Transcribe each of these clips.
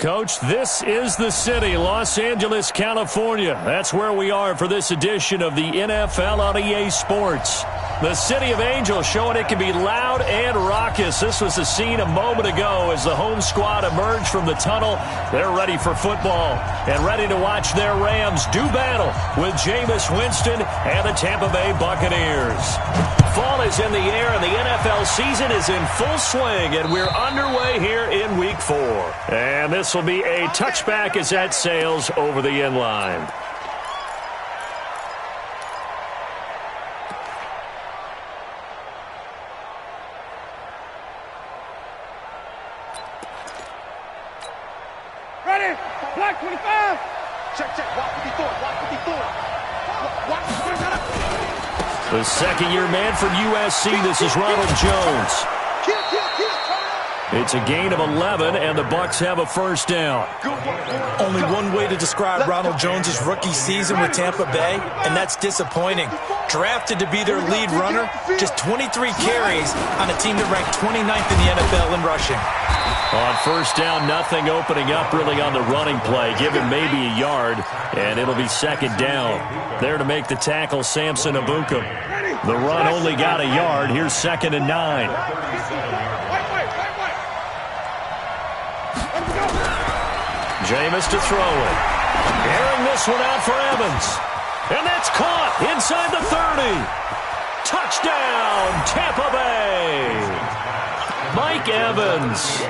Coach, this is the city, Los Angeles, California. That's where we are for this edition of the NFL on EA Sports. The City of Angels showing it can be loud and raucous. This was the scene a moment ago as the home squad emerged from the tunnel. They're ready for football and ready to watch their Rams do battle with Jameis Winston and the Tampa Bay Buccaneers. Fall is in the air and the NFL season is in full swing, and we're underway here in Week 4. And this will be a touchback as that sails over the end line. Ready? Black 25. Check. Walk 54. The second-year man from USC, this is Ronald Jones. It's a gain of 11, and the Bucs have a first down. Only one way to describe Ronald Jones' rookie season with Tampa Bay, and that's disappointing. Drafted to be their lead runner, just 23 carries on a team that ranked 29th in the NFL in rushing. On first down, nothing opening up really on the running play. Give him maybe a yard, and it'll be second down. There to make the tackle, Samson Abuka. The run only got a yard. Here's 2nd and 9. Jameis to throw it. Airing this one out for Evans. And that's caught inside the 30. Touchdown, Tampa Bay. Mike Evans,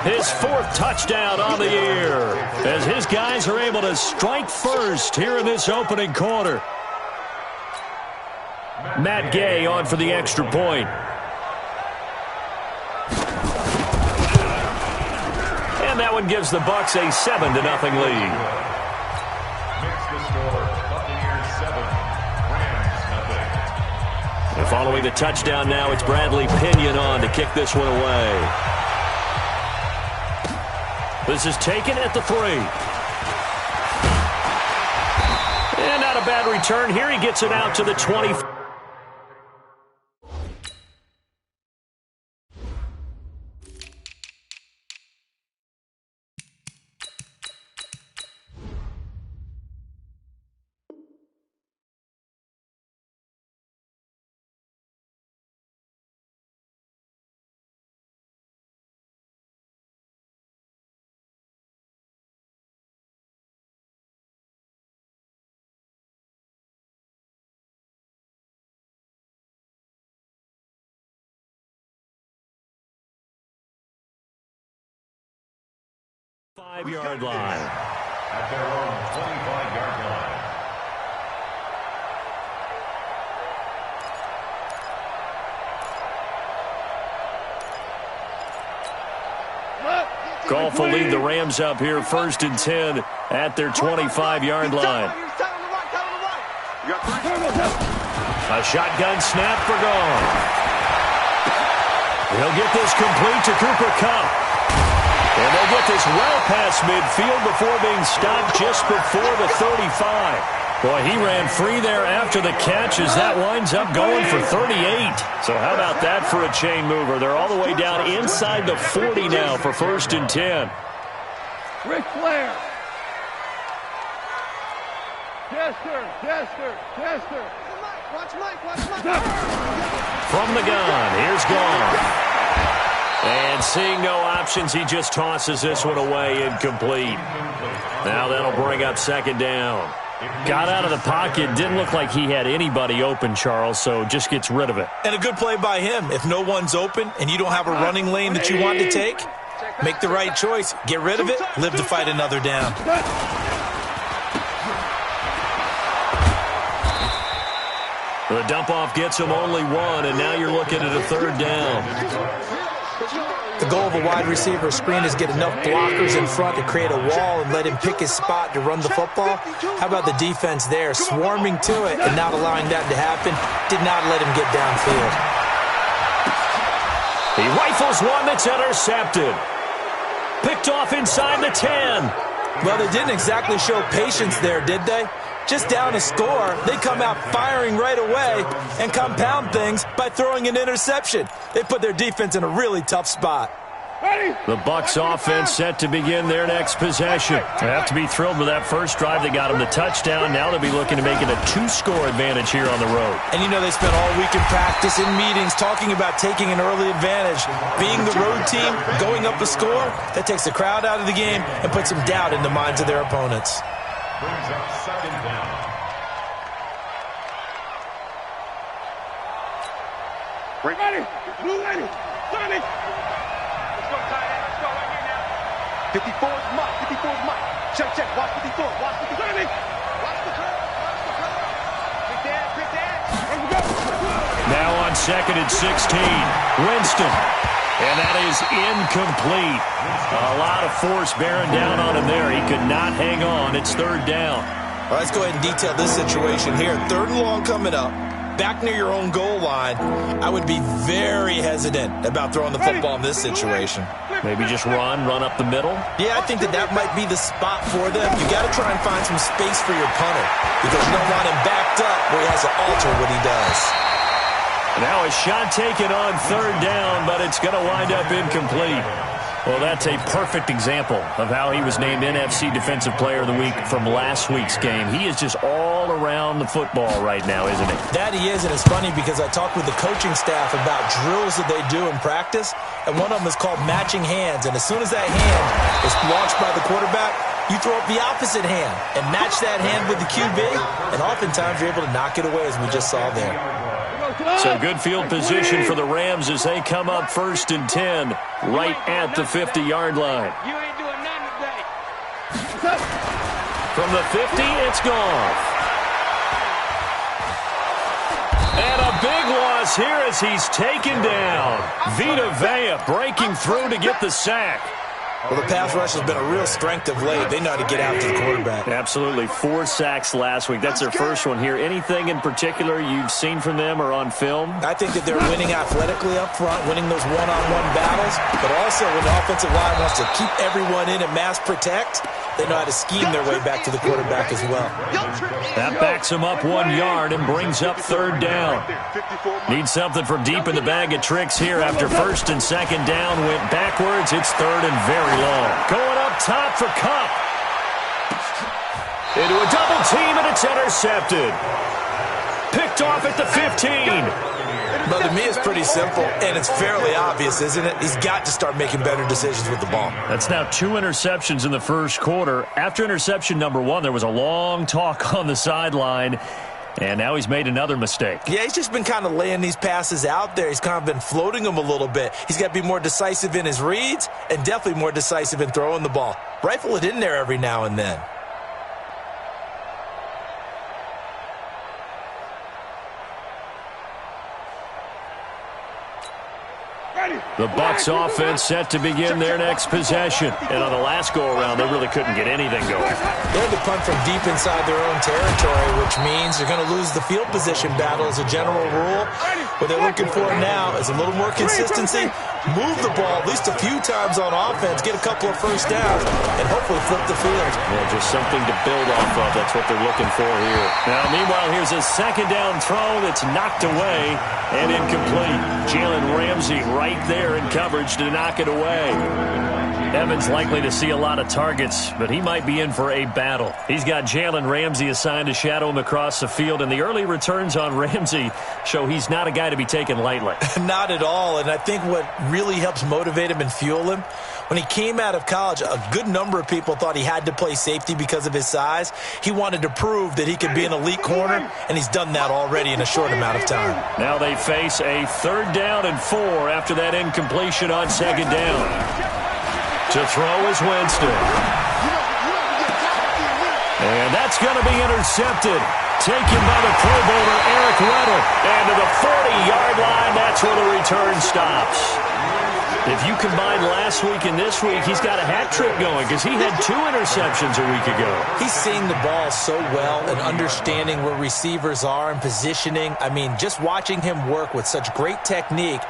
his 4th touchdown on the year, as his guys are able to strike first here in this opening quarter. Matt Gay on for the extra point. And that one gives the Bucs a 7-0 lead. And following the touchdown now, it's Bradley Pinion on to kick this one away. This is taken at the 3. And not a bad return here. He gets it out to the 20. Five-yard line. At their own 25-yard line. Goff will lead the Rams up here 1st and 10 at their 25-yard line. A shotgun snap for Goff. He'll get this complete to Cooper Kupp. And they'll get this well past midfield before being stopped just before the 35. Boy, he ran free there after the catch as that winds up going for 38. So how about that for a chain mover? They're all the way down inside the 40 now for 1st and 10. Ric Flair. Chester. Watch Mike. From the gun, here's Goff. And seeing no options, he just tosses this one away incomplete. Now that'll bring up 2nd down. Got out of the pocket. Didn't look like he had anybody open, Charles, so just gets rid of it. And a good play by him. If no one's open and you don't have a running lane that you want to take, make the right choice. Get rid of it. Live to fight another down. The dump-off gets him only 1, and now you're looking at a 3rd down. The goal of a wide receiver screen is get enough blockers in front to create a wall and let him pick his spot to run the football. How about the defense there, swarming to it and not allowing that to happen? Did not let him get downfield. He rifles one that's intercepted. Picked off inside the 10. Well, they didn't exactly show patience there, did they? Just down a score, they come out firing right away and compound things by throwing an interception. They put their defense in a really tough spot. The Bucs offense set to begin their next possession. They have to be thrilled with that first drive that got them the touchdown. Now they'll be looking to make it a 2-score advantage here on the road. And you know they spent all week in practice, in meetings, talking about taking an early advantage. Being the road team, going up a score, that takes the crowd out of the game and puts some doubt in the minds of their opponents. Brings up second down. Ready. Blue ready. Ready. Let's go, tight end. Let's go right here now. 54's Mike. 54's Mike. Check. Watch 54. Watch 54. Ready. Watch the curve. Watch the curve. Quick dad. Let's go. Now on 2nd and 16. Winston. And that is incomplete. A lot of force bearing down on him there. He could not hang on. It's 3rd down. All right, let's go ahead and detail this situation here. 3rd and long coming up. Back near your own goal line, I would be very hesitant about throwing the football in this situation. Maybe just run up the middle. Yeah, I think that might be the spot for them. You got to try and find some space for your punter because you don't want him backed up where he has to alter what he does. Now a shot taken on 3rd down, but it's going to wind up incomplete. Well, that's a perfect example of how he was named NFC Defensive Player of the Week from last week's game. He is just all around the football right now, isn't he? That he is, and it's funny because I talked with the coaching staff about drills that they do in practice, and one of them is called matching hands. And as soon as that hand is launched by the quarterback, you throw up the opposite hand and match that hand with the QB, and oftentimes you're able to knock it away, as we just saw there. So good field position for the Rams as they come up 1st and 10 right at the 50-yard line. You ain't doing nothing today. From the 50, it's gone. And a big loss here as he's taken down. Vita Vea breaking through to get the sack. Well, the pass rush has been a real strength of late. They know how to get after the quarterback. Absolutely. 4 sacks last week. That's their first one here. Anything in particular you've seen from them or on film? I think that they're winning athletically up front, winning those one-on-one battles, but also when the offensive line wants to keep everyone in and mass protect, they know how to scheme their way back to the quarterback as well. That backs them up 1 yard and brings up 3rd down. Need something from deep in the bag of tricks here after 1st and 2nd down went backwards. It's 3rd and very long. Going up top for Kupp. Into a double team, and it's intercepted. Picked off at the 15. But to me, it's pretty simple, and it's fairly obvious, isn't it? He's got to start making better decisions with the ball. That's now 2 interceptions in the first quarter. After interception number 1, there was a long talk on the sideline, and now he's made another mistake. Yeah, he's just been kind of laying these passes out there. He's kind of been floating them a little bit. He's got to be more decisive in his reads and definitely more decisive in throwing the ball. Rifle it in there every now and then. The Bucs offense set to begin their next possession. And on the last go-around, they really couldn't get anything going. They had to punt from deep inside their own territory, which means they're going to lose the field position battle as a general rule. What they're looking for now is a little more consistency, move the ball at least a few times on offense, get a couple of first downs, and hopefully flip the field. Well, just something to build off of. That's what they're looking for here. Now, meanwhile, here's a 2nd down throw that's knocked away and incomplete. Jalen Ramsey right there in coverage to knock it away. Evans likely to see a lot of targets, but he might be in for a battle. He's got Jalen Ramsey assigned to shadow him across the field, and the early returns on Ramsey show he's not a guy to be taken lightly. Not at all, and I think what really helps motivate him and fuel him, when he came out of college, a good number of people thought he had to play safety because of his size. He wanted to prove that he could be an elite corner, and he's done that already in a short amount of time. Now they face a 3rd down and 4 after that incompletion on 2nd down. To throw is Winston. And that's going to be intercepted. Taken by the Pro Bowler Eric Weddle. And to the 40-yard line, that's where the return stops. If you combine last week and this week, he's got a hat trick going because he had 2 interceptions a week ago. He's seeing the ball so well and understanding where receivers are and positioning. I mean, just watching him work with such great technique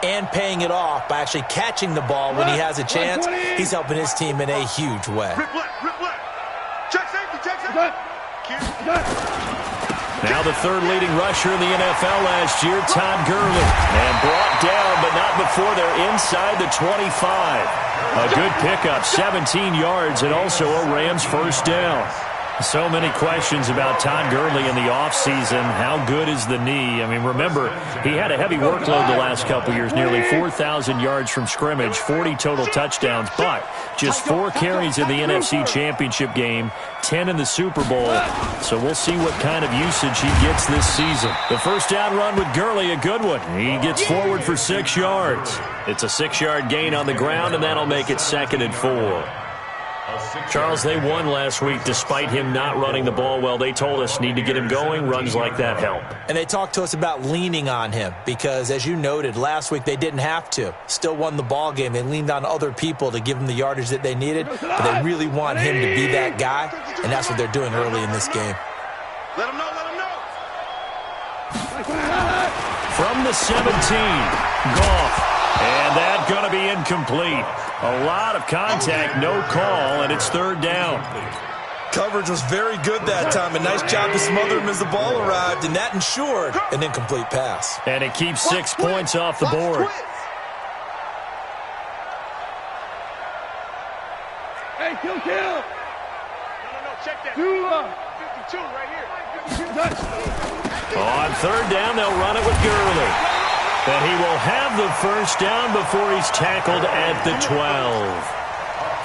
and paying it off by actually catching the ball when he has a chance, he's helping his team in a huge way. Rip left. Check safety. Now the third leading rusher in the NFL last year, Todd Gurley. And brought down, but not before they're inside the 25. A good pickup, 17 yards, and also a Rams first down. So many questions about Todd Gurley in the offseason. How good is the knee? I mean, remember, he had a heavy workload the last couple years, nearly 4,000 yards from scrimmage, 40 total touchdowns, but just 4 carries in the NFC Championship game, 10 in the Super Bowl. So we'll see what kind of usage he gets this season. The first down run with Gurley, a good one. He gets forward for 6 yards. It's a 6-yard gain on the ground, and that'll make it 2nd and 4. Charles, they won last week despite him not running the ball well. They told us need to get him going. Runs like that help. And they talked to us about leaning on him because, as you noted, last week they didn't have to. Still won the ball game. They leaned on other people to give them the yardage that they needed, but they really want him to be that guy, and that's what they're doing early in this game. Let him know, let him know. From the 17, Goff. And that's going to be incomplete. A lot of contact, no call, and it's 3rd down. Coverage was very good that time. A nice job to smother him as the ball arrived, and that ensured an incomplete pass. And it keeps 6 points off the board. Hey, kill. No, check that. 52 right here. On 3rd down, they'll run it with Gurley. And he will have the first down before he's tackled at the 12.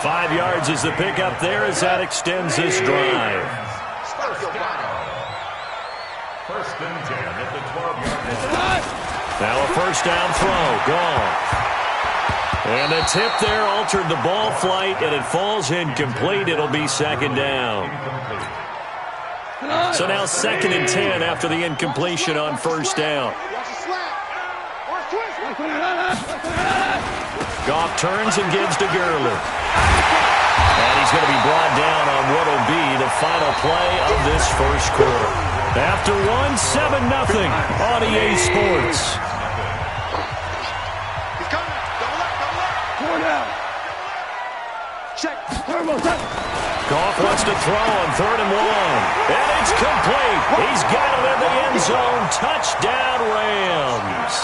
5 yards is the pickup there as that extends this drive. First and 10 at the 12-yard line. Now a first down throw. Gone. And the tip there altered the ball flight, and it falls incomplete. It'll be 2nd down. So now 2nd and 10 after the incompletion on first down. Goff turns and gives to Gurley. And he's going to be brought down on what will be the final play of this first quarter. After 1, 7-0 on EA Sports. He's coming. Double up. 4 down. Check. Turbo, check. Goff wants to throw on 3rd and 1. And it's complete. He's got it in the end zone. Touchdown, Rams.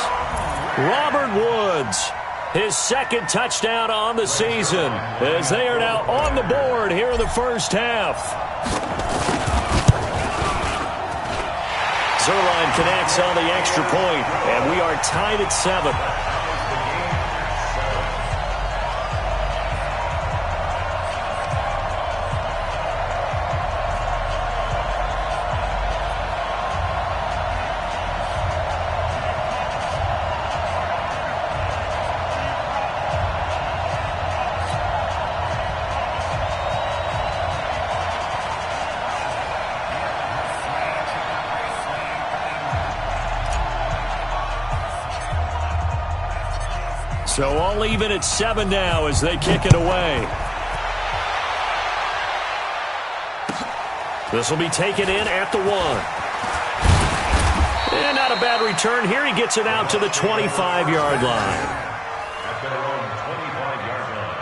Robert Woods, his 2nd touchdown on the season, as they are now on the board here in the first half. Zerline connects on the extra point, and we are tied at 7. So all even at 7 now as they kick it away. This will be taken in at the 1. And not a bad return here. He gets it out to the 25-yard line. At their own 25-yard line.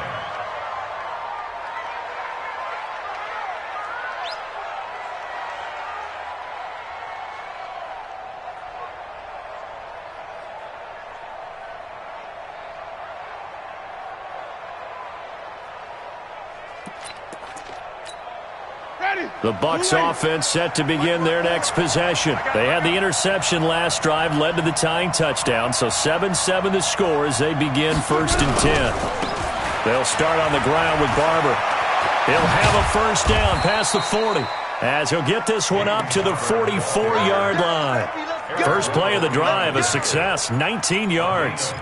The Bucs offense set to begin their next possession. They had the interception last drive, led to the tying touchdown, so 7-7 the score as they begin 1st and 10. They'll start on the ground with Barber. He'll have a first down past the 40 as he'll get this one up to the 44-yard line. First play of the drive, a success, 19 yards.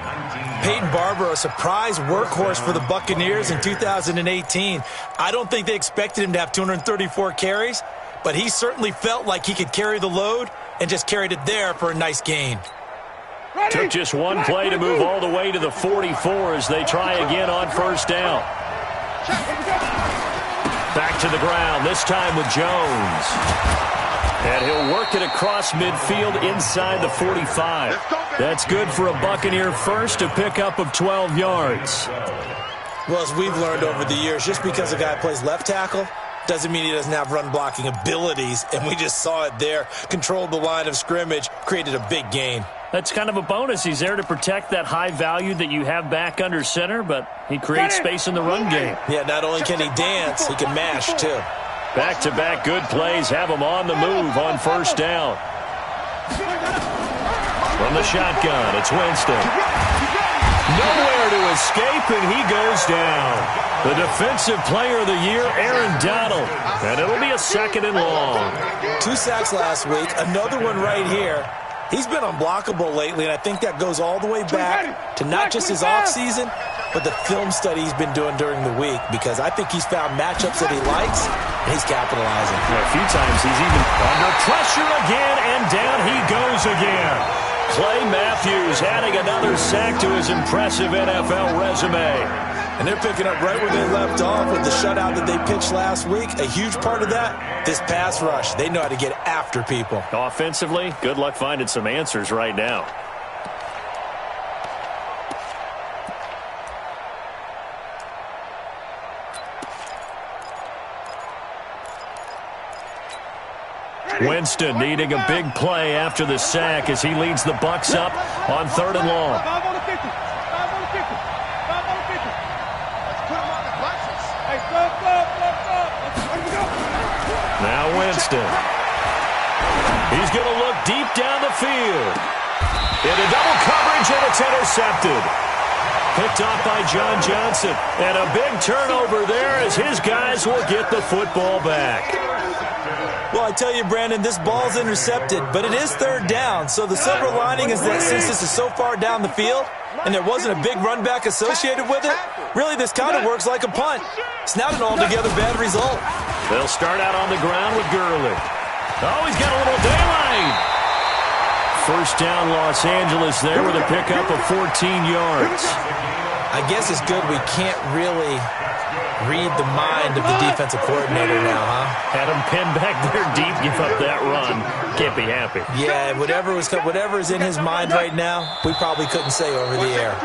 Peyton Barber, a surprise workhorse for the Buccaneers in 2018. I don't think they expected him to have 234 carries, but he certainly felt like he could carry the load and just carried it there for a nice gain. Took just one play to move all the way to the 44 as they try again on first down. Back to the ground, this time with Jones. And he'll work it across midfield inside the 45. That's good for a Buccaneer first, a pickup of 12 yards. Well, as we've learned over the years, just because a guy plays left tackle doesn't mean he doesn't have run-blocking abilities, and we just saw it there. Controlled the line of scrimmage, created a big gain. That's kind of a bonus. He's there to protect that high value that you have back under center, but he creates space in the run game. Yeah, not only can he dance, he can mash, too. Back-to-back good plays have him on the move on first down. From the shotgun, it's Winston. Nowhere to escape, and he goes down. The defensive player of the year, Aaron Donald. And it'll be a 2nd and long. 2 sacks last week, another one right here. He's been unblockable lately, and I think that goes all the way back to not just his offseason, but the film study he's been doing during the week, because I think he's found matchups that he likes, and he's capitalizing. A few times he's even under pressure again, and down he goes again. Clay Matthews adding another sack to his impressive NFL resume. And they're picking up right where they left off with the shutout that they pitched last week. A huge part of that, this pass rush. They know how to get after people. Offensively, good luck finding some answers right now. Winston needing a big play after the sack as he leads the Bucs up on 3rd and long. Now Winston. He's going to look deep down the field. Into double coverage, and it's intercepted. Picked off by John Johnson. And a big turnover there as his guys will get the football back. Well, I tell you, Brandon, this ball's intercepted, but it is 3rd down. So the silver lining is that since this is so far down the field and there wasn't a big run back associated with it, really this kind of works like a punt. It's not an altogether bad result. They'll start out on the ground with Gurley. Oh, he's got a little daylight. First down, Los Angeles there with a pickup of 14 yards. I guess it's good we can't really read the mind of the defensive coordinator now, huh? Had him pinned back there deep, give up that run. Can't be happy. Yeah, whatever is in his mind right now, we probably couldn't say over the air.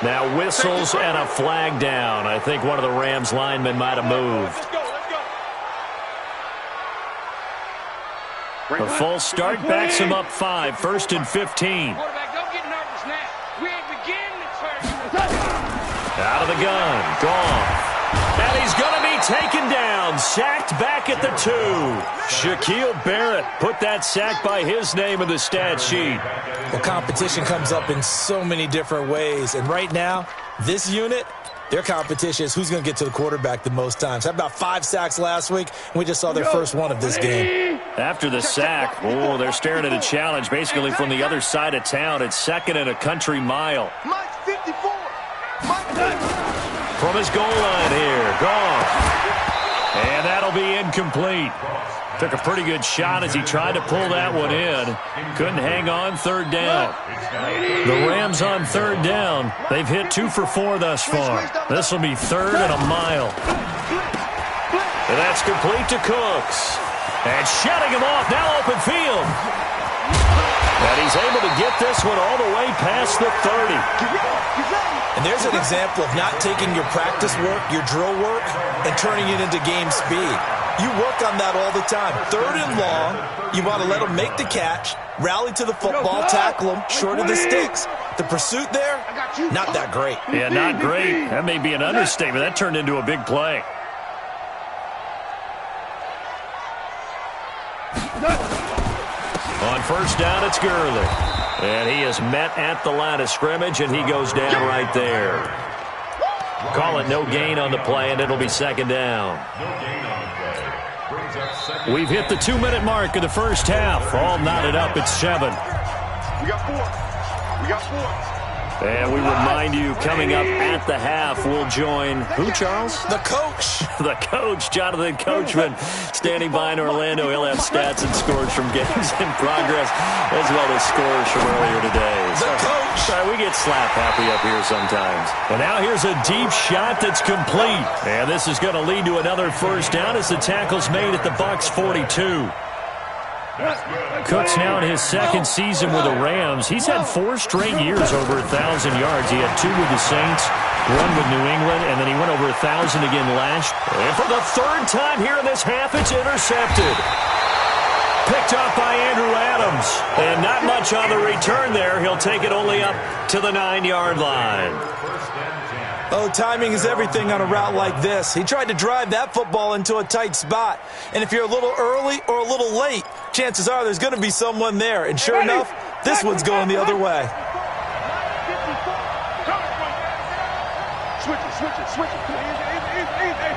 Now whistles and a flag down. I think one of the Rams linemen might have moved. A false start backs him up 5, 1st and 15. Out of the gun, gone. And he's going to be taken down, sacked back at the 2. Shaquille Barrett put that sack by his name in the stat sheet. Well, competition comes up in so many different ways. And right now, this unit, their competition is who's going to get to the quarterback the most times. How about 5 sacks last week? We just saw their first one of this game. After the sack, they're staring at a challenge basically from the other side of town. It's 2nd and a country mile. From his goal line here, gone. And that'll be incomplete. Took a pretty good shot as he tried to pull that one in. Couldn't hang on 3rd down. The Rams on 3rd down. They've hit 2 for 4 thus far. This will be 3rd and a mile. And that's complete to Cooks. And shutting him off, now open field. And he's able to get this one all the way past the 30. And there's an example of not taking your practice work, your drill work, and turning it into game speed. You work on that all the time. 3rd and long, you want to let them make the catch, rally to the football, tackle them, short of the sticks. The pursuit there, not that great. Yeah, not great. That may be an understatement. That turned into a big play. On first down, it's Gurley. And he is met at the line of scrimmage, and he goes down right there. Call it no gain on the play, and it'll be 2nd down. We've hit the 2-minute mark of the first half. All knotted up at 7. We got 4. We got 4. And we remind you, coming up at the half, we'll join who, Charles? The coach. The coach, Jonathan Coachman, standing by in Orlando. He'll have stats and scores from games in progress, as well as scores from earlier today. The coach. Sorry, we get slap happy up here sometimes. And now here's a deep shot that's complete. And this is going to lead to another first down as the tackle's made at the Bucs 42. Cooks now in his 2nd season with the Rams. He's had 4 straight years over 1,000 yards. He had 2 with the Saints, run with New England, and then he went over 1,000 again last. And for the third time here in this half, it's intercepted. Picked up by Andrew Adams. And not much on the return there. He'll take it only up to the 9-yard line. Oh, timing is everything on a route like this. He tried to drive that football into a tight spot. And if you're a little early or a little late, chances are there's going to be someone there. And sure enough, this one's going the other way. Switch it. Easy.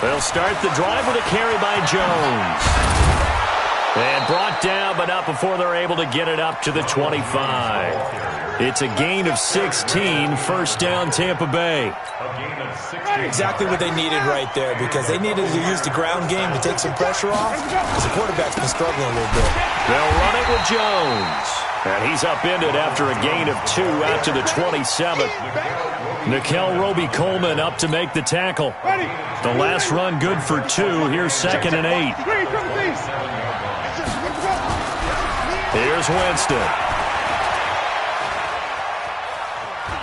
They'll start the drive with a carry by Jones. And brought down, but not before they're able to get it up to the 25. It's a gain of 16, first down Tampa Bay. Exactly what they needed right there, because they needed to use the ground game to take some pressure off, because the quarterback's been struggling a little bit. They'll run it with Jones. And he's upended after a gain of 2 out to the 27. Nickel Roby-Coleman up to make the tackle. The last run good for 2. Here's 2nd and 8. Here's Winston.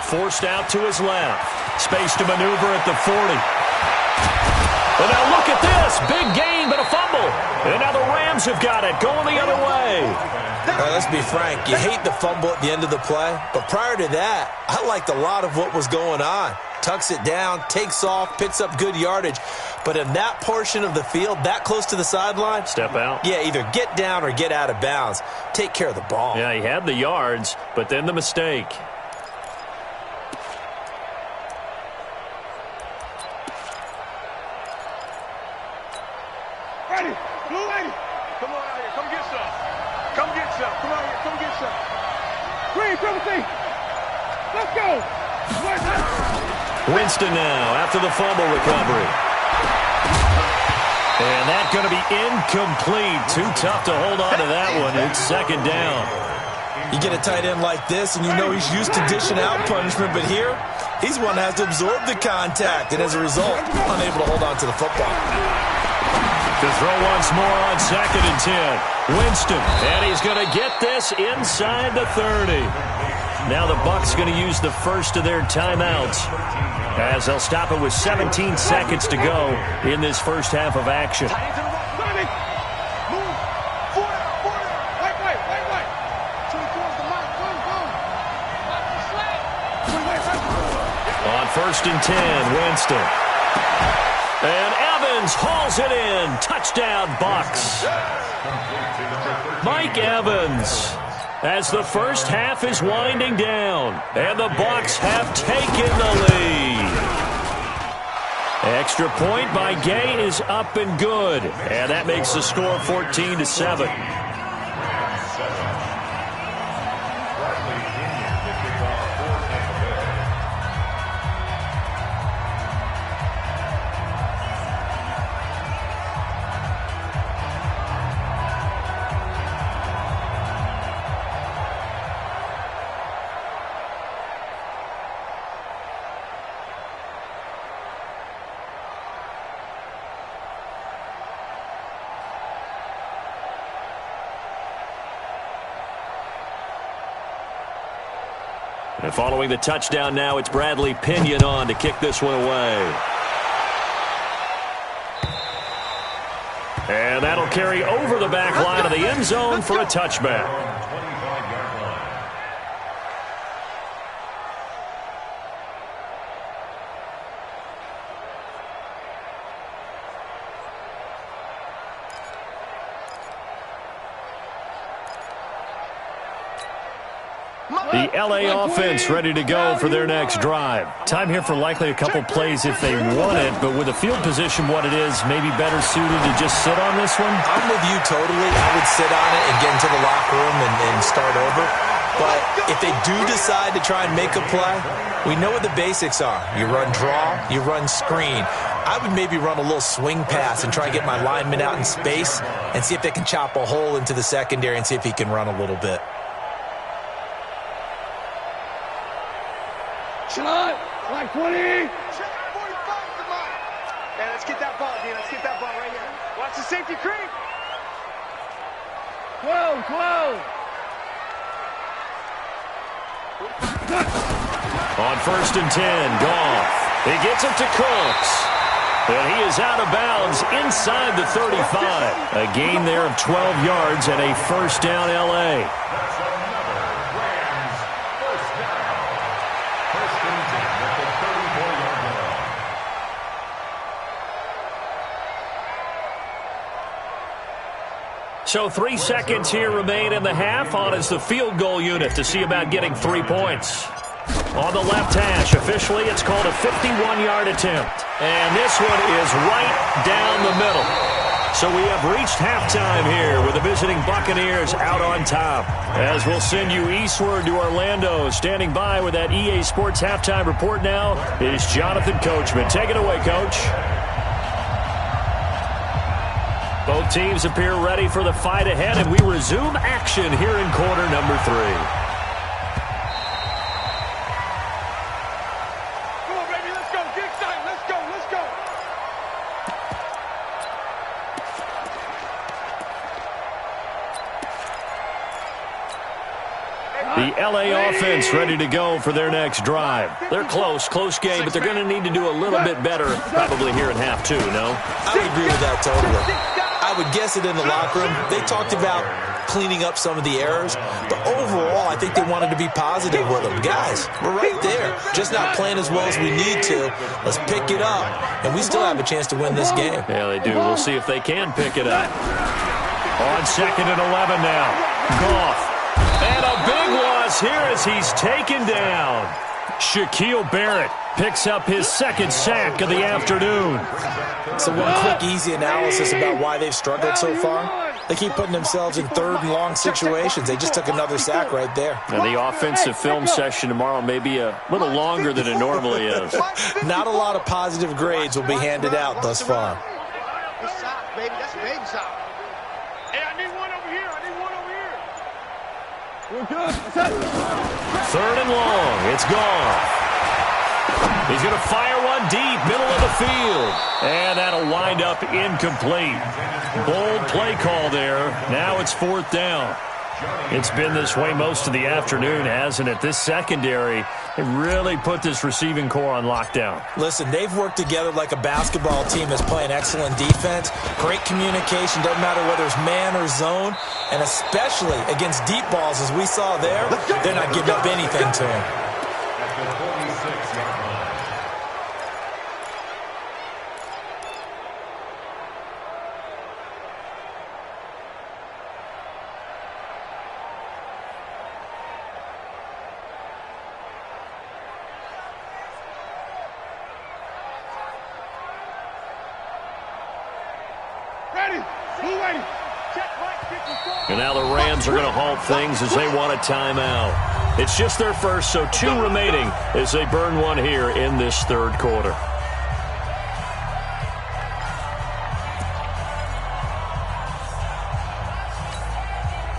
Forced out to his left. Space to maneuver at the 40. And now look at this. Big gain, but a fumble. And now the Rams have got it, going the other way. Let's be frank. You hate the fumble at the end of the play. But prior to that, I liked a lot of what was going on. Tucks it down, takes off, picks up good yardage. But in that portion of the field, that close to the sideline, step out. Yeah, either get down or get out of bounds. Take care of the ball. Yeah, he had the yards, but then the mistake. Ready, blue lady. Come on out here, come get some. Come get some. Come out here, come get some. Green, Timothy. Let's go. Winston now after the fumble recovery. And that's going to be incomplete. Too tough to hold on to that one. It's 2nd down. You get a tight end like this, and you know he's used to dishing out punishment, but here, he's one that has to absorb the contact, and as a result, unable to hold on to the football. To throw once more on 2nd and 10. Winston, and he's going to get this inside the 30. Now the Bucs going to use the first of their timeouts as they'll stop it with 17 seconds to go in this first half of action. On 1st and 10, Winston. And Evans hauls it in. Touchdown, Bucs. Mike Evans, as the first half is winding down, and the Bucs have taken the lead. Extra point by Gay is up and good, and that makes the score 14-7. And following the touchdown now, it's Bradley Pinion on to kick this one away. And that'll carry over the back line of the end zone for a touchback. The LA offense ready to go for their next drive. Time here for likely a couple plays if they want it, but with the field position what it is, maybe better suited to just sit on this one? I'm with you totally. I would sit on it and get into the locker room and start over. But if they do decide to try and make a play, we know what the basics are. You run draw, you run screen. I would maybe run a little swing pass and try and get my lineman out in space and see if they can chop a hole into the secondary and see if he can run a little bit. Shot, like 20. Hey, let's get that ball, dude. Let's get that ball right here. Watch the safety creep. 12. On 1st and 10, Goff. He gets it to Cooks. And he is out of bounds inside the 35. A gain there of 12 yards and a first down L.A. That's another Rams first down. First and 10 at the 34-yard line. So 3 seconds here remain in the half. On is the field goal unit to see about getting 3 points. On the left hash, officially it's called a 51-yard attempt. And this one is right down the middle. So we have reached halftime here with the visiting Buccaneers out on top. As we'll send you eastward to Orlando. Standing by with that EA Sports halftime report now is Jonathan Coachman. Take it away, Coach. Both teams appear ready for the fight ahead, and we resume action here in quarter number 3. The L.A. offense ready to go for their next drive. They're close game, but they're going to need to do a little bit better probably here in half 2, no? I would agree with that totally. I would guess it in the locker room. They talked about cleaning up some of the errors, but overall, I think they wanted to be positive with them. Guys, we're right there. Just not playing as well as we need to. Let's pick it up, and we still have a chance to win this game. Yeah, they do. We'll see if they can pick it up. On 2nd and 11 now. Goff. And a big loss here as he's taken down. Shaquille Barrett picks up his 2nd sack of the afternoon. So one quick, easy analysis about why they've struggled so far. They keep putting themselves in 3rd and long situations. They just took another sack right there. And the offensive film session tomorrow may be a little longer than it normally is. Not a lot of positive grades will be handed out thus far. That's sock, baby. That's baby sock. Hey, I need one over here. I need one over here. We're good. 3rd and long. It's gone. He's going to fire one deep, middle of the field. And that'll wind up incomplete. Bold play call there. Now it's 4th down. It's been this way most of the afternoon, hasn't it? This secondary, it really put this receiving core on lockdown. Listen, they've worked together like a basketball team that's playing excellent defense. Great communication, doesn't matter whether it's man or zone. And especially against deep balls, as we saw there, they're not giving up anything to him. At the 46-yard line. And now the Rams are going to halt things as they want a timeout. It's just their first, so 2 remaining as they burn one here in this 3rd quarter.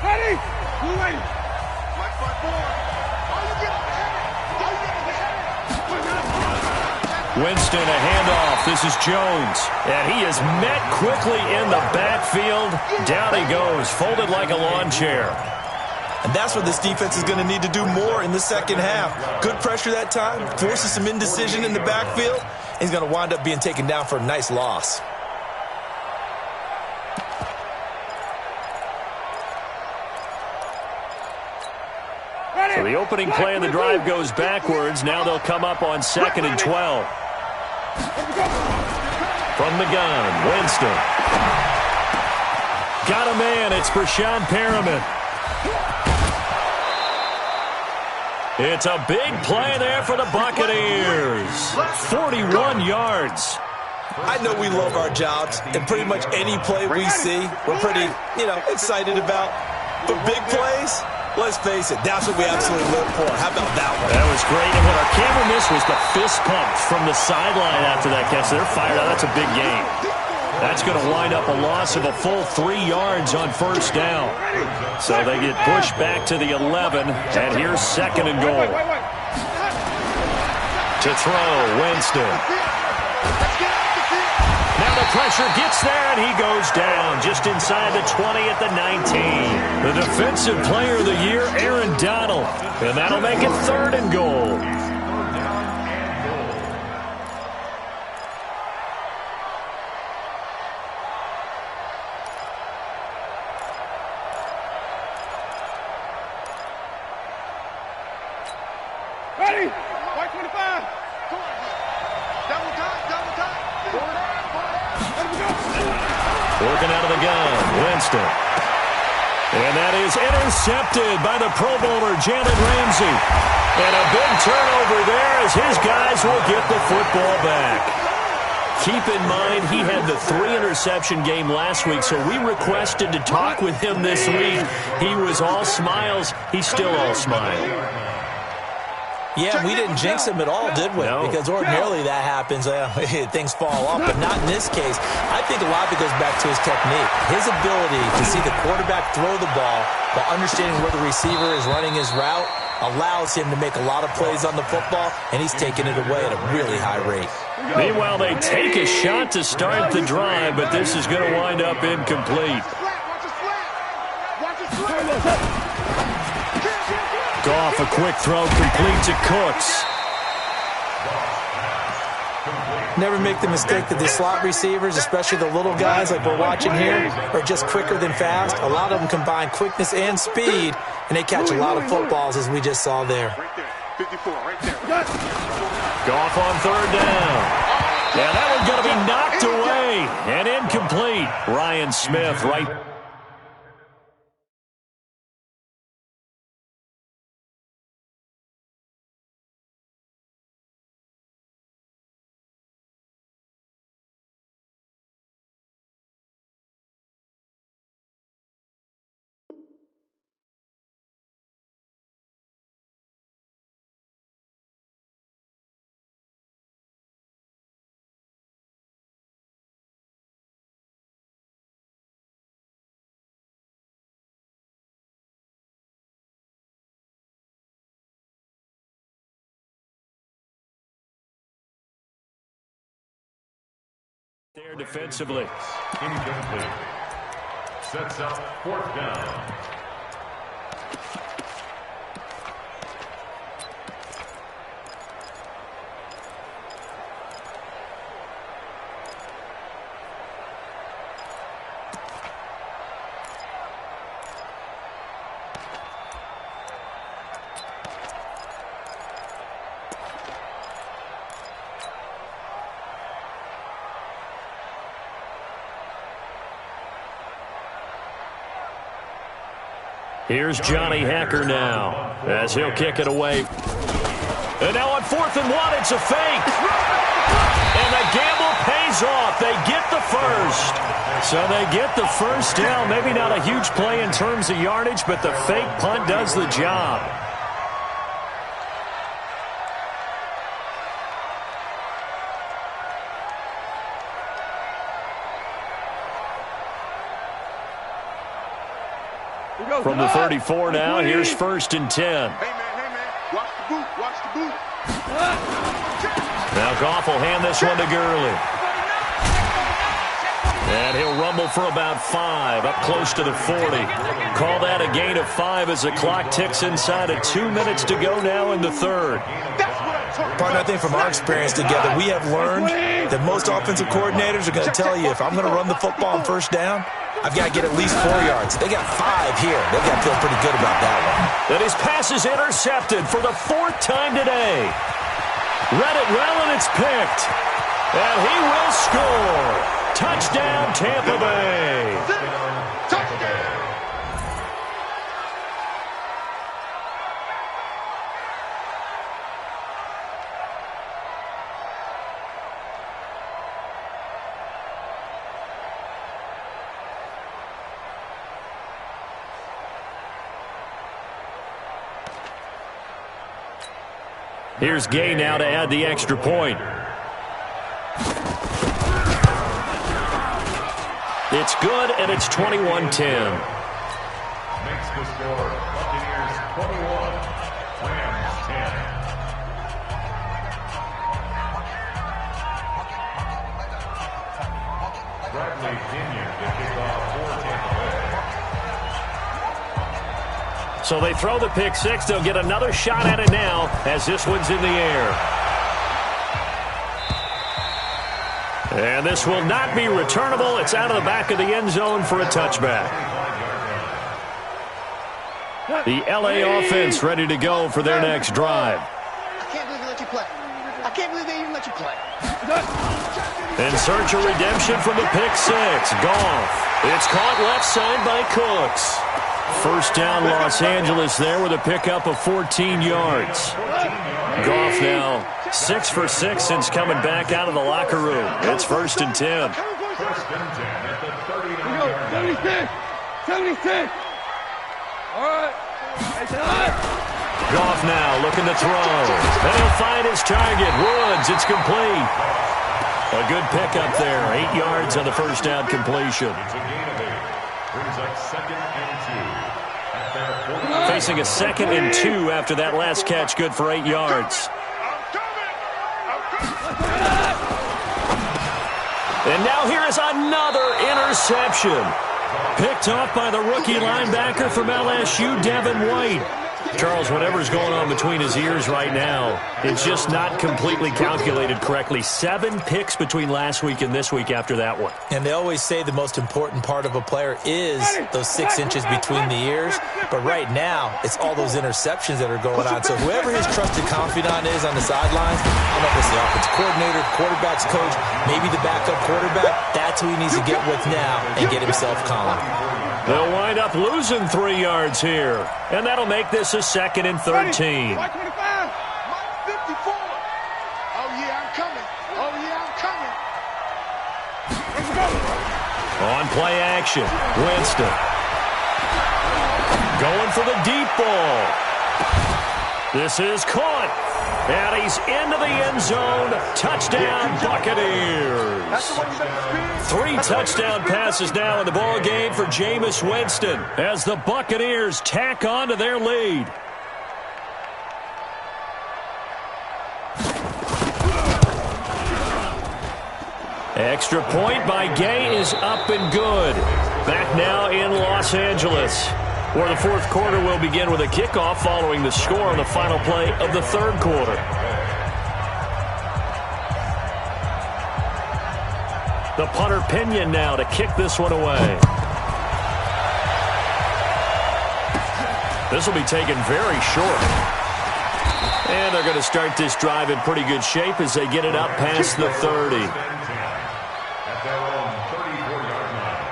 Ready? Blue ready. Winston, a handoff. This is Jones. And he is met quickly in the backfield. Down he goes, folded like a lawn chair. And that's what this defense is going to need to do more in the second half. Good pressure that time, forces some indecision in the backfield. He's going to wind up being taken down for a nice loss. So the opening play of the drive goes backwards. Now they'll come up on 2nd and 12. From the gun, Winston. Got a man. It's Brashad Perriman. It's a big play there for the Buccaneers. 41 yards. I know we love our jobs, and pretty much any play we see, we're pretty, excited about. But big plays, let's face it, that's what we absolutely live for. How about that one? That was great. And what our camera missed was the fist pump from the sideline after that catch. They're fired out. That's a big gain. That's going to wind up a loss of a full 3 yards on 1st down. So they get pushed back to the 11, and here's 2nd and goal. To throw, Winston. Now to pressure gets there, and he goes down just inside the 20 at the 19. The Defensive Player of the Year, Aaron Donald. And that'll make it 3rd and goal. Ready? White 25. Double time. Working out of the gun, Winston. And that is intercepted by the Pro Bowler, Jalen Ramsey. And a big turnover there as his guys will get the football back. Keep in mind, he had the 3-interception game last week, so we requested to talk with him this week. He was all smiles. He's still all smile. Yeah, we didn't jinx him at all, did we? No. Because ordinarily that happens, things fall off, but not in this case. I think a lot of it goes back to his technique. His ability to see the quarterback throw the ball while understanding where the receiver is running his route allows him to make a lot of plays on the football, and he's taking it away at a really high rate. Meanwhile, they take a shot to start the drive, but this is going to wind up incomplete. Goff, a quick throw, complete to Cooks. Never make the mistake that the slot receivers, especially the little guys like we're watching here, are just quicker than fast. A lot of them combine quickness and speed, and they catch a lot of footballs, as we just saw there. Right there. 54, right there. Goff on 3rd down. Yeah, that one's going to be knocked away and incomplete. Ryan Smith right. There defensively. Incomplete. Sets up 4th down. Here's Johnny Hacker now as he'll kick it away. And now on 4th and 1, it's a fake. And the gamble pays off. They get the first. So they get the first down. Maybe not a huge play in terms of yardage, but the fake punt does the job. From the 34 now, here's 1st and 10. Hey, man. Watch the boot. Now Goff will hand this one to Gurley. And he'll rumble for about 5, up close to the 40. Call that a gain of 5 as the clock ticks inside of 2 minutes to go now in the 3rd. Partner, I think from our experience together, we have learned that most offensive coordinators are going to tell you, if I'm going to run the football on 1st down, I've got to get at least 4 yards. They got 5 here. They've got to feel pretty good about that one. And his pass is intercepted for the 4th time today. Read it well, and it's picked. And he will score. Touchdown, Tampa Bay. Touchdown. Here's Gay now to add the extra point. It's good, and it's 21-10. Makes the score Buccaneers 21, Rams 10. So they throw the pick six. They'll get another shot at it now as this one's in the air. And this will not be returnable. It's out of the back of the end zone for a touchback. The LA offense ready to go for their next drive. I can't believe they let you play. I can't believe they even let you play. In search of redemption from the pick six. Goff. It's caught left side by Cooks. First down, Los Angeles there with a pickup of 14 yards. Goff now 6 for 6 since coming back out of the locker room. It's 1st and 10. First and 10 at the 39-yard line. 76. All right. Goff now looking to throw. And he'll find his target. Woods, it's complete. A good pickup there. 8 yards on the first down completion. It's a gain of 8. Brings up 2nd and 2. At their 40. Facing a 2nd and 2 after that last catch. Good for 8 yards. And now here is another interception. Picked off by the rookie linebacker from LSU, Devin White. Charles, whatever's going on between his ears right now, it's just not completely calculated correctly. 7 picks between last week and this week after that one. And they always say the most important part of a player is those 6 inches between the ears. But right now, it's all those interceptions that are going on. So whoever his trusted confidant is on the sidelines, I don't know if it's the offensive coordinator, the quarterback's coach, maybe the backup quarterback, that's who he needs to get with now and get himself calm. They'll wind up losing 3 yards here. And that'll make this a 2nd and 13. 55. 54. Oh, yeah, I'm coming. Oh, yeah, I'm coming. Let's go. On play action, Winston. Going for the deep ball. This is caught. And he's into the end zone. Touchdown, Buccaneers. 3 touchdown passes now in the ball game for Jameis Winston as the Buccaneers tack on to their lead. Extra point by Gay is up and good. Back now in Los Angeles, where the 4th quarter will begin with a kickoff following the score on the final play of the 3rd quarter. The punter Pinion now to kick this one away. This will be taken very short. And they're going to start this drive in pretty good shape as they get it up past the 30. At their own 34-yard line.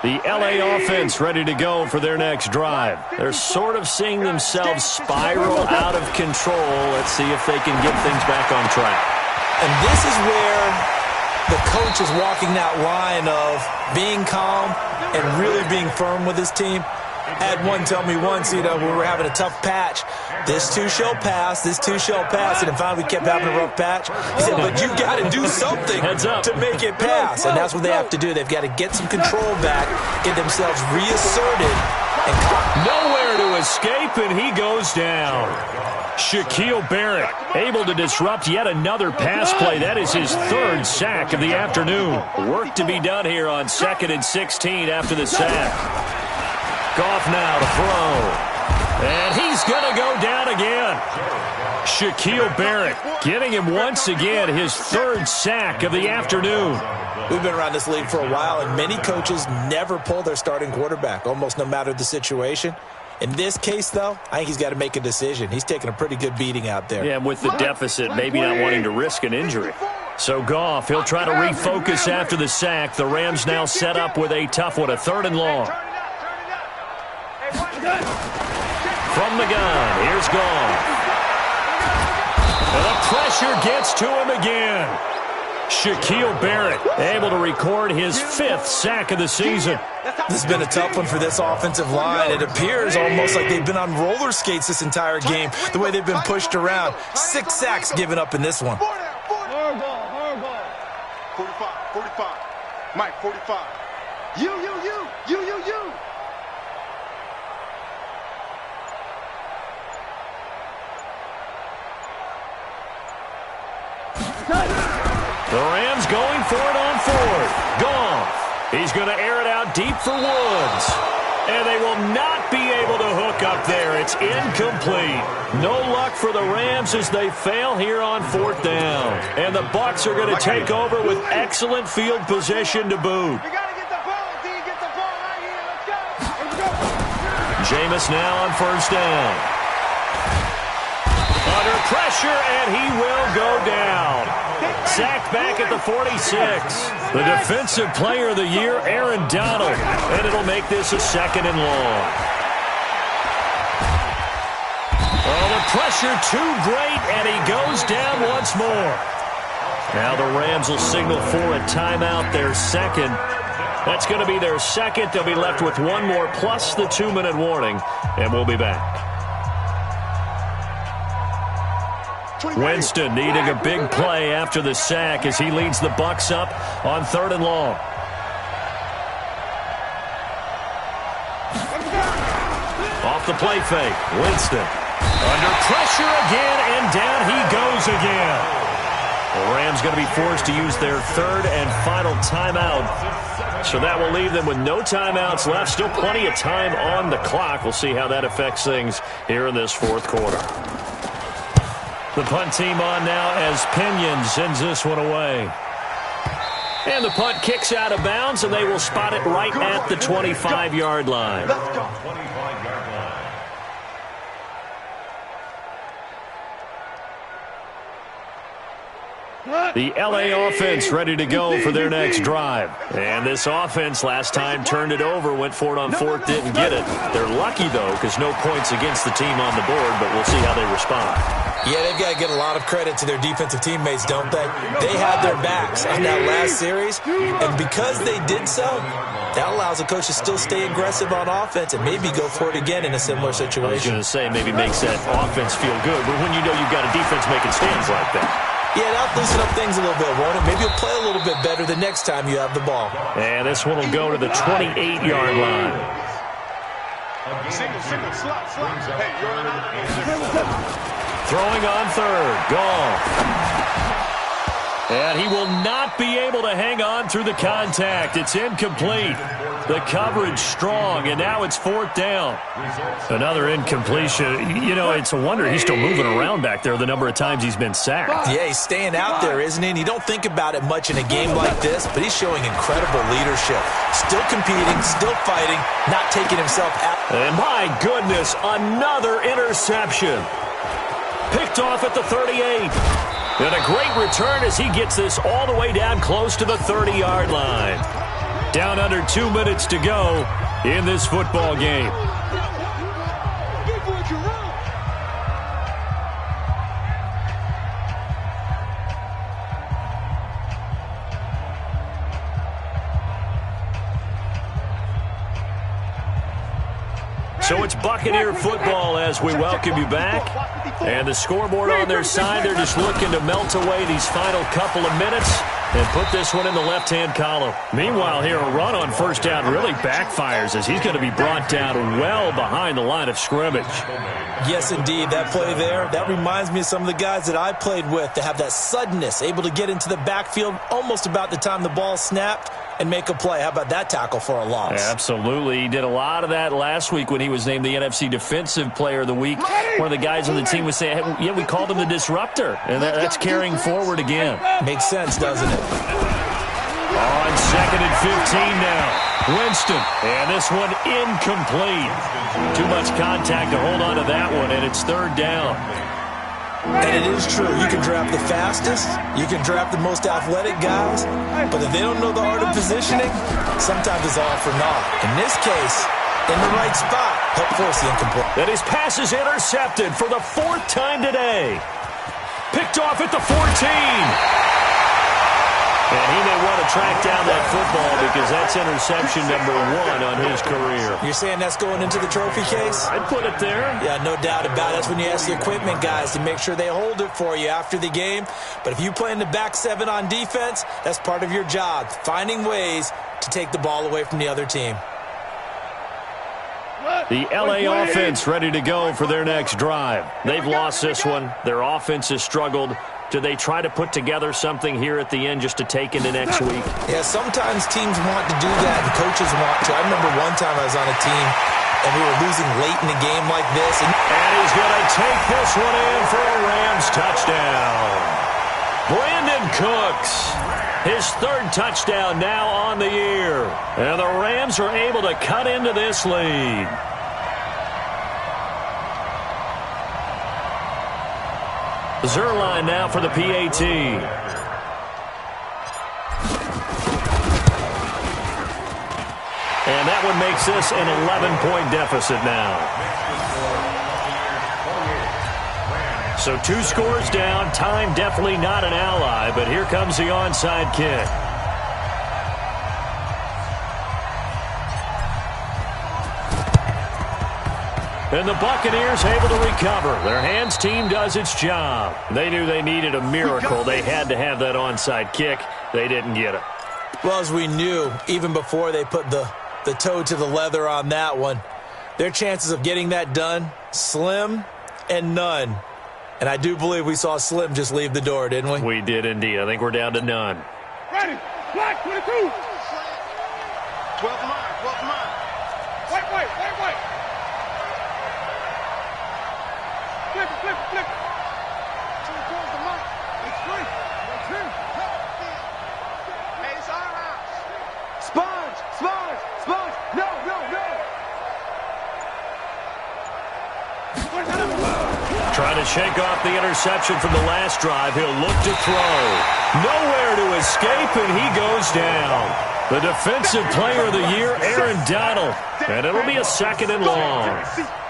The LA offense ready to go for their next drive. They're sort of seeing themselves spiral out of control. Let's see if they can get things back on track. And this is where the coach is walking that line of being calm and really being firm with his team. Had one tell me once, when we were having a tough patch, this too shall pass, this too shall pass. And finally we kept having a rough patch. He said, but you got to do something to make it pass. And that's what they have to do. They've got to get some control back, get themselves reasserted. And nowhere to escape, and he goes down. Shaquille Barrett able to disrupt yet another pass play. That is his 3rd sack of the afternoon. Work to be done here on 2nd and 16 after the sack. Goff now to throw. And he's going to go down again. Shaquille Barrett getting him once again his 3rd sack of the afternoon. We've been around this league for a while, and many coaches never pull their starting quarterback, almost no matter the situation. In this case, though, I think he's got to make a decision. He's taking a pretty good beating out there. Yeah, with the deficit, maybe not wanting to risk an injury. So Goff, he'll try to refocus after the sack. The Rams now set up with a tough one, a 3rd and long. From the gun, here's Goff. And the pressure gets to him again. Shaquille Barrett able to record his 5th sack of the season. This has been a tough one for this offensive line. It appears almost like they've been on roller skates this entire game, the way they've been pushed around. 6 sacks given up in this one. 45. Mike, 45. You. The Rams going for it on 4th. Goff. He's going to air it out deep for Woods. And they will not be able to hook up there. It's incomplete. No luck for the Rams as they fail here on 4th down. And the Bucs are going to take over with excellent field position to boot. We got to get the ball, D. Get the ball right here. Let's go. Jameis now on 1st down. Under pressure, and he will go down. Sacked back at the 46. The Defensive Player of the Year, Aaron Donald. And it'll make this a 2nd and long. Oh, the pressure too great, and he goes down once more. Now the Rams will signal for a timeout, their 2nd. That's going to be their 2nd. They'll be left with one more plus the 2-minute warning, and we'll be back. Winston needing a big play after the sack as he leads the Bucs up on 3rd and long. Off the play fake, Winston. Under pressure again, and down he goes again. The Rams going to be forced to use their 3rd and final timeout. So that will leave them with no timeouts left. Still plenty of time on the clock. We'll see how that affects things here in this 4th quarter. The punt team on now as Pinion sends this one away. And the punt kicks out of bounds, and they will spot it right at the 25-yard line. Let's go. 25-yard line. The LA offense ready to go for their next drive. And this offense last time turned it over, went for it on 4th, didn't get it. They're lucky, though, because no points against the team on the board, but we'll see how they respond. Yeah, they've got to get a lot of credit to their defensive teammates, don't they? They had their backs on that last series, and because they did so, that allows the coach to still stay aggressive on offense and maybe go for it again in a similar situation. I was going to say maybe makes that offense feel good, but when you know you've got a defense making stands like that. Yeah, that'll loosen up things a little bit, won't it? Maybe you'll play a little bit better the next time you have the ball. And this one will go to the 28-yard line. Single, slot. Hey, Throwing on 3rd, Gall. And he will not be able to hang on through the contact. It's incomplete. The coverage strong, and now it's 4th down. Another incompletion. You know, it's a wonder he's still moving around back there the number of times he's been sacked. Yeah, he's staying out there, isn't he? And you don't think about it much in a game like this, but he's showing incredible leadership. Still competing, still fighting, not taking himself out. And my goodness, another interception. Picked off at the 38. And a great return as he gets this all the way down close to the 30-yard line. Down under 2 minutes to go in this football game. So it's Buccaneer football as we welcome you back. And the scoreboard on their side, they're just looking to melt away these final couple of minutes and put this one in the left-hand column. Meanwhile, here, a run on 1st down really backfires as he's going to be brought down well behind the line of scrimmage. Yes, indeed. That play there, that reminds me of some of the guys that I played with that have that suddenness, able to get into the backfield almost about the time the ball snapped and make a play. How about that tackle for a loss? Absolutely. He did a lot of that last week when he was named the NFC Defensive Player of the Week. One of the guys on the team was saying, hey, yeah, we called him the disruptor, and that's carrying forward again. Makes sense, doesn't it? On 2nd and 15 now. Winston, and this one incomplete. Too much contact to hold on to that one, and it's 3rd down. And it is true. You can draft the fastest, you can draft the most athletic guys, but if they don't know the art of positioning, sometimes it's all for naught. In this case, in the right spot, help force the incomplete. And his pass is intercepted for the 4th time today. Picked off at the 14. And he may want to track down that football because that's interception number 1 on his career. You're saying that's going into the trophy case? I'd put it there. Yeah, no doubt about it. That's when you ask the equipment guys to make sure they hold it for you after the game. But if you play in the back 7 on defense, that's part of your job, finding ways to take the ball away from the other team. The LA offense ready to go for their next drive. They've lost this one. Their offense has struggled. do they try to put together something here at the end just to take into next week? Yeah, sometimes teams want to do that, and coaches want to. I remember one time I was on a team, and we were losing late in a game like this. And he's going to take this one in for a Rams touchdown. Brandon Cooks, his third touchdown now on the year. And the Rams are able to cut into this lead. Zerline now for the PAT. And that one makes this an 11-point deficit now. So 2 scores down. Time definitely not an ally, but here comes the onside kick. And the Buccaneers able to recover. Their hands team does its job. They knew they needed a miracle. They had to have that onside kick. They didn't get it. Well, as we knew, even before they put the toe to the leather on that one, their chances of getting that done, slim and none. And I do believe we saw Slim just leave the door, didn't we? We did indeed. I think we're down to none. Ready. Black 22. 12 line. 12 line. White. Flip. Two towards the mic. It's free. That's him. Hey, it's our house. Sponge. No. Trying to shake off the interception from the last drive. He'll look to throw. Nowhere to escape, and he goes down. The defensive player of the year, Aaron Donald. And it'll be a 2nd and long.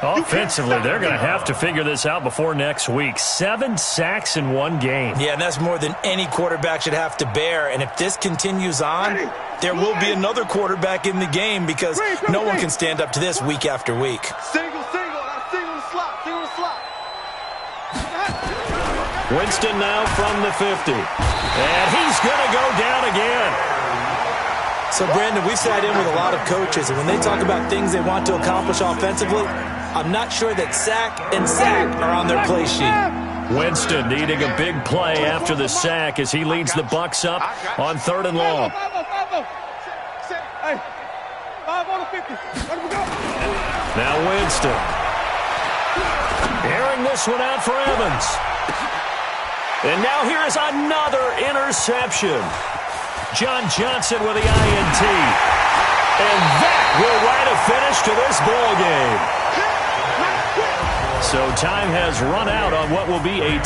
Offensively, they're going to have to figure this out before next week. 7 sacks in one game. Yeah, and that's more than any quarterback should have to bear. And if this continues on, there will be another quarterback in the game because no one can stand up to this week after week. Single to slot. Winston now from the 50. And he's going to go down again. So, Brandon, we've sat in with a lot of coaches, and when they talk about things they want to accomplish offensively, I'm not sure that sack and sack are on their play sheet. Winston needing a big play after the sack as he leads the Bucs up on 3rd and long. Hey, 5 on the 50. Let him go. Now Winston. Airing this one out for Evans. And now here is another interception. John Johnson with the INT. And that will write a finish to this ball game. So time has run out on what will be a